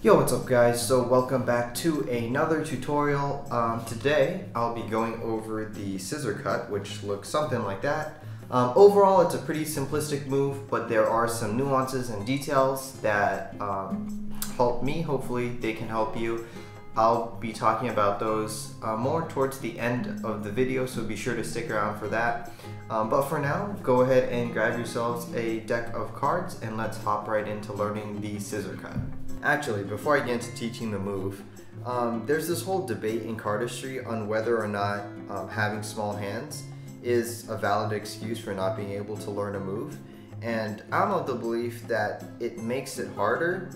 Yo, what's up guys? So welcome back to another tutorial. Today I'll be going over the scissor cut, which looks something like that. Overall it's a pretty simplistic move, but there are some nuances and details that help me. Hopefully they can help you. I'll be talking about those more towards the end of the video, so be sure to stick around for that. But for now, go ahead and grab yourselves a deck of cards and let's hop right into learning the scissor cut. Actually, before I get into teaching the move, there's this whole debate in cardistry on whether or not having small hands is a valid excuse for not being able to learn a move. And I'm of the belief that it makes it harder,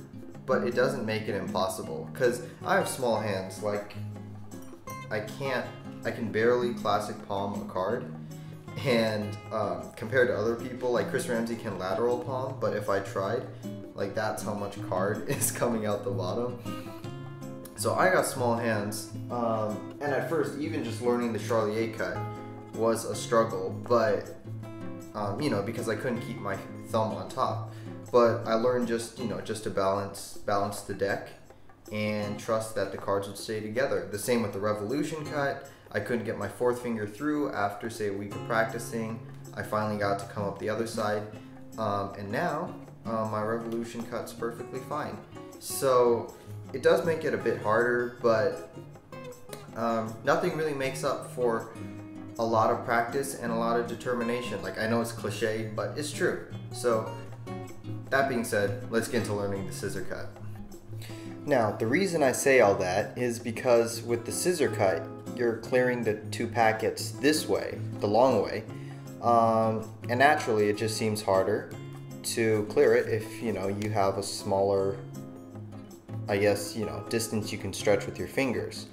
but it doesn't make it impossible. Because I have small hands, like I can barely classic palm a card. And compared to other people, like Chris Ramsey can lateral palm, but if I tried, like that's how much card is coming out the bottom. So I got small hands, and at first even just learning the Charlier cut was a struggle, but you know, because I couldn't keep my thumb on top. But I learned just to balance the deck and trust that the cards would stay together. The same with the Revolution cut. I couldn't get my fourth finger through after say a week of practicing. I finally got to come up the other side, and now my Revolution cut's perfectly fine. So it does make it a bit harder, but nothing really makes up for a lot of practice and a lot of determination. Like, I know it's cliche, but it's true. So that being said, let's get into learning the scissor cut. Now, the reason I say all that is because with the scissor cut, you're clearing the two packets this way, the long way, and naturally it just seems harder to clear it if you have a smaller, I guess, distance you can stretch with your fingers.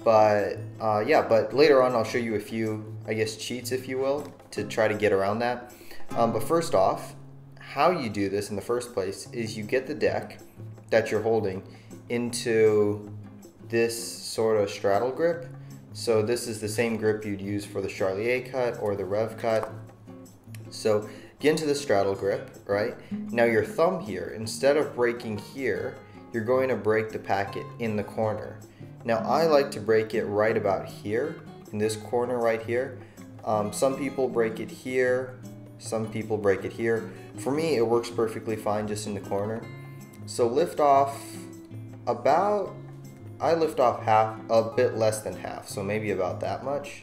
But yeah, but later on I'll show you a few, I guess, cheats, if you will, to try to get around that. But first off, how you do this in the first place is you get the deck that you're holding into this sort of straddle grip. So this is the same grip you'd use for the Charlier cut or the Rev cut. So get into the straddle grip, right? Now your thumb here, instead of breaking here, you're going to break the packet in the corner. Now I like to break it right about here, in this corner right here. Some people break it here, some people break it here. For me, it works perfectly fine just in the corner. So lift off about, I lift off half, a bit less than half, so maybe about that much.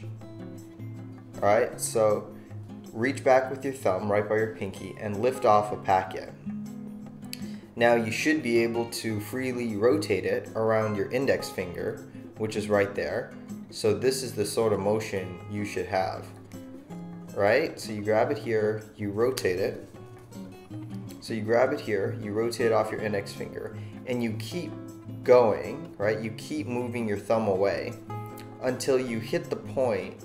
Alright, so reach back with your thumb right by your pinky and lift off a packet. Now you should be able to freely rotate it around your index finger, which is right there. So this is the sort of motion you should have. Right? So you grab it here, you rotate it. So you grab it here, you rotate it off your index finger, and you keep going, right? You keep moving your thumb away until you hit the point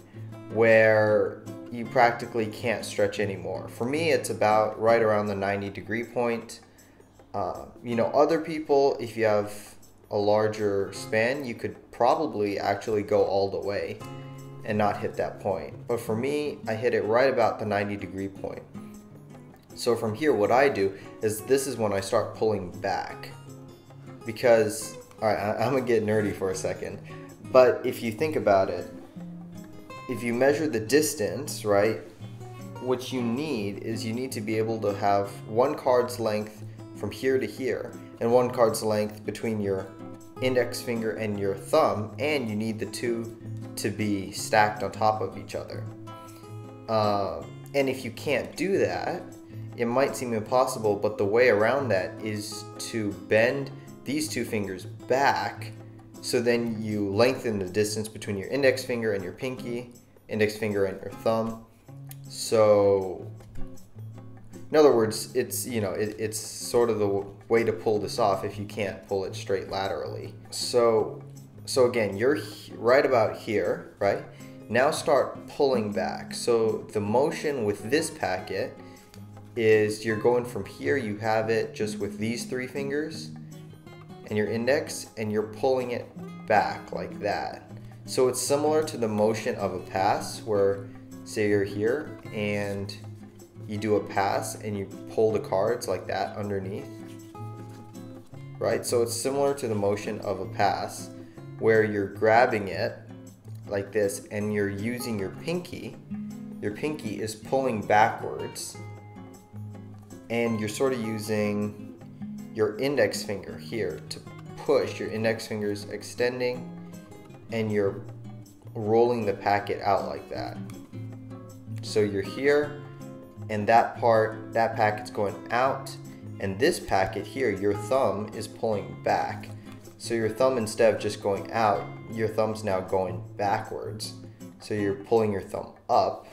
where you practically can't stretch anymore. For me, it's about right around the 90-degree point. Other people, if you have a larger span, you could probably actually go all the way and not hit that point. But for me, I hit it right about the 90-degree point. So from here, what I do is this is when I start pulling back. Because, alright, I'm gonna get nerdy for a second. But if you think about it, if you measure the distance, right, what you need is you need to be able to have one card's length from here to here, and one card's length between your index finger and your thumb, and you need the two to be stacked on top of each other. And if you can't do that, it might seem impossible, but the way around that is to bend these two fingers back, so then you lengthen the distance between your index finger and your pinky, index finger and your thumb. So in other words, it's it's sort of the way to pull this off if you can't pull it straight laterally. So again, you're right about here, right? Now start pulling back. So the motion with this packet is you're going from here, you have it just with these three fingers and your index, and you're pulling it back like that. So it's similar to the motion of a pass where, say you're here and you do a pass and you pull the cards like that underneath. right? So it's similar to the motion of a pass where you're grabbing it like this and you're using your pinky. Your pinky is pulling backwards and you're sort of using your index finger here to push. Your index finger is extending and you're rolling the packet out like that. So you're here and that packet's going out, and this packet here, your thumb is pulling back. So your thumb, instead of just going out, your thumb's now going backwards. So you're pulling your thumb up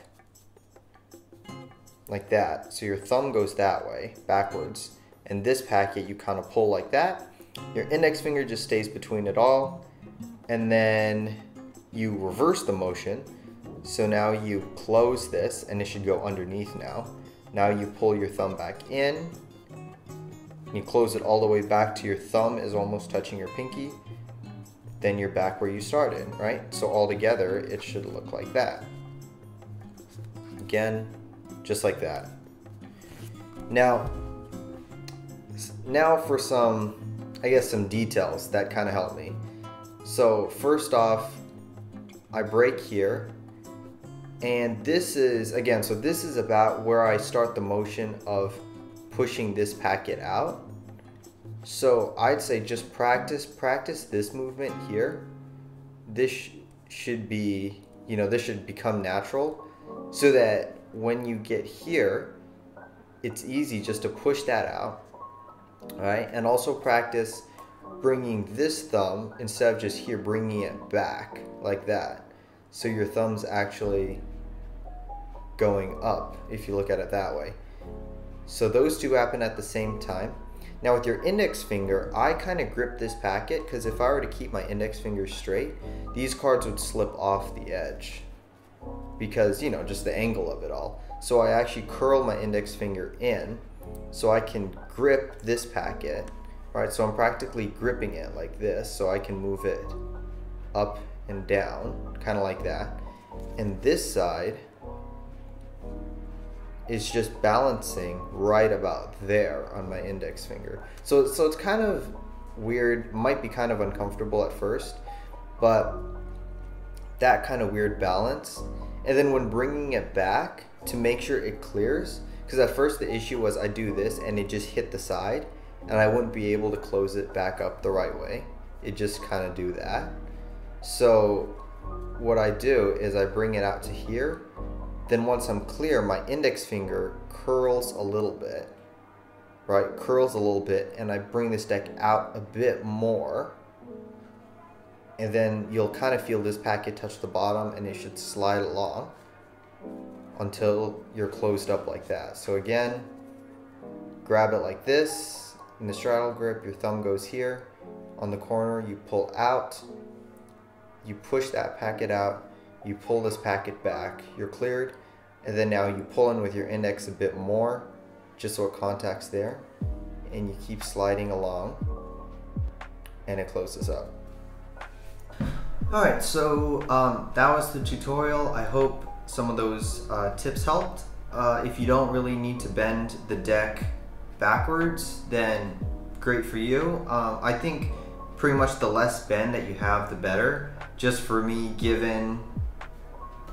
like that. So your thumb goes that way, backwards. And this packet you kind of pull like that. Your index finger just stays between it all. And then you reverse the motion. So now you close this and it should go underneath now. Now you pull your thumb back in. You close it all the way back to your thumb is almost touching your pinky. Then you're back where you started, right? So all together it should look like that. Again, just like that. Now for some, I guess, some details that kind of help me. So first off, I break here. And this is, again, so this is about where I start the motion of pushing this packet out. So I'd say just practice this movement here. This should be, this should become natural so that when you get here, it's easy just to push that out, all right? And also practice bringing this thumb, instead of just here, bringing it back like that. So your thumb's actually going up, if you look at it that way. So those two happen at the same time. Now with your index finger, I kind of grip this packet because if I were to keep my index finger straight, these cards would slip off the edge because, just the angle of it all. So I actually curl my index finger in so I can grip this packet, right? So I'm practically gripping it like this so I can move it up and down, kind of like that. And this side is just balancing right about there on my index finger. So it's kind of weird, might be kind of uncomfortable at first, but that kind of weird balance. And then when bringing it back to make sure it clears, because at first the issue was I do this and it just hit the side and I wouldn't be able to close it back up the right way. It just kind of do that. So what I do is I bring it out to here. Then once I'm clear, my index finger curls a little bit, right? Curls a little bit, and I bring this deck out a bit more. And then you'll kind of feel this packet touch the bottom and it should slide along until you're closed up like that. So again, grab it like this in the straddle grip, your thumb goes here. On the corner, you pull out, you push that packet out, you pull this packet back, you're cleared, and then now you pull in with your index a bit more, just so it contacts there, and you keep sliding along, and it closes up. Alright, so that was the tutorial. I hope some of those tips helped. If you don't really need to bend the deck backwards, then great for you. I think pretty much the less bend that you have, the better. Just for me, given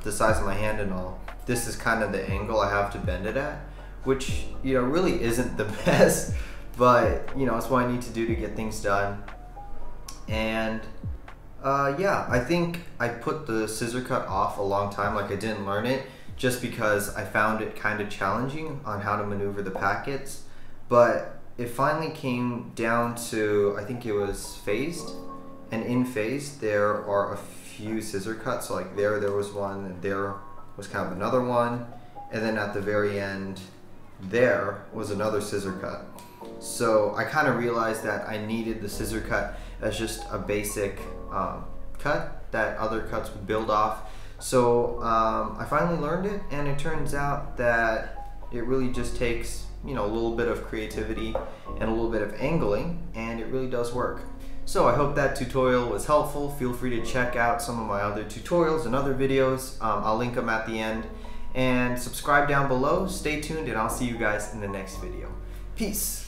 the size of my hand and all, this is kind of the angle I have to bend it at, which really isn't the best, but it's what I need to do to get things done. And yeah, I think I put the scissor cut off a long time, like I didn't learn it, just because I found it kind of challenging on how to maneuver the packets. But it finally came down to, I think it was phased, and in phase there are a few scissor cuts. So like there was one, and there was kind of another one, and then at the very end there was another scissor cut. So I kind of realized that I needed the scissor cut as just a basic cut that other cuts would build off. So I finally learned it, and it turns out that it really just takes a little bit of creativity and a little bit of angling, and it really does work. So I hope that tutorial was helpful. Feel free to check out some of my other tutorials and other videos. I'll link them at the end, and subscribe down below. Stay tuned, and I'll see you guys in the next video. Peace.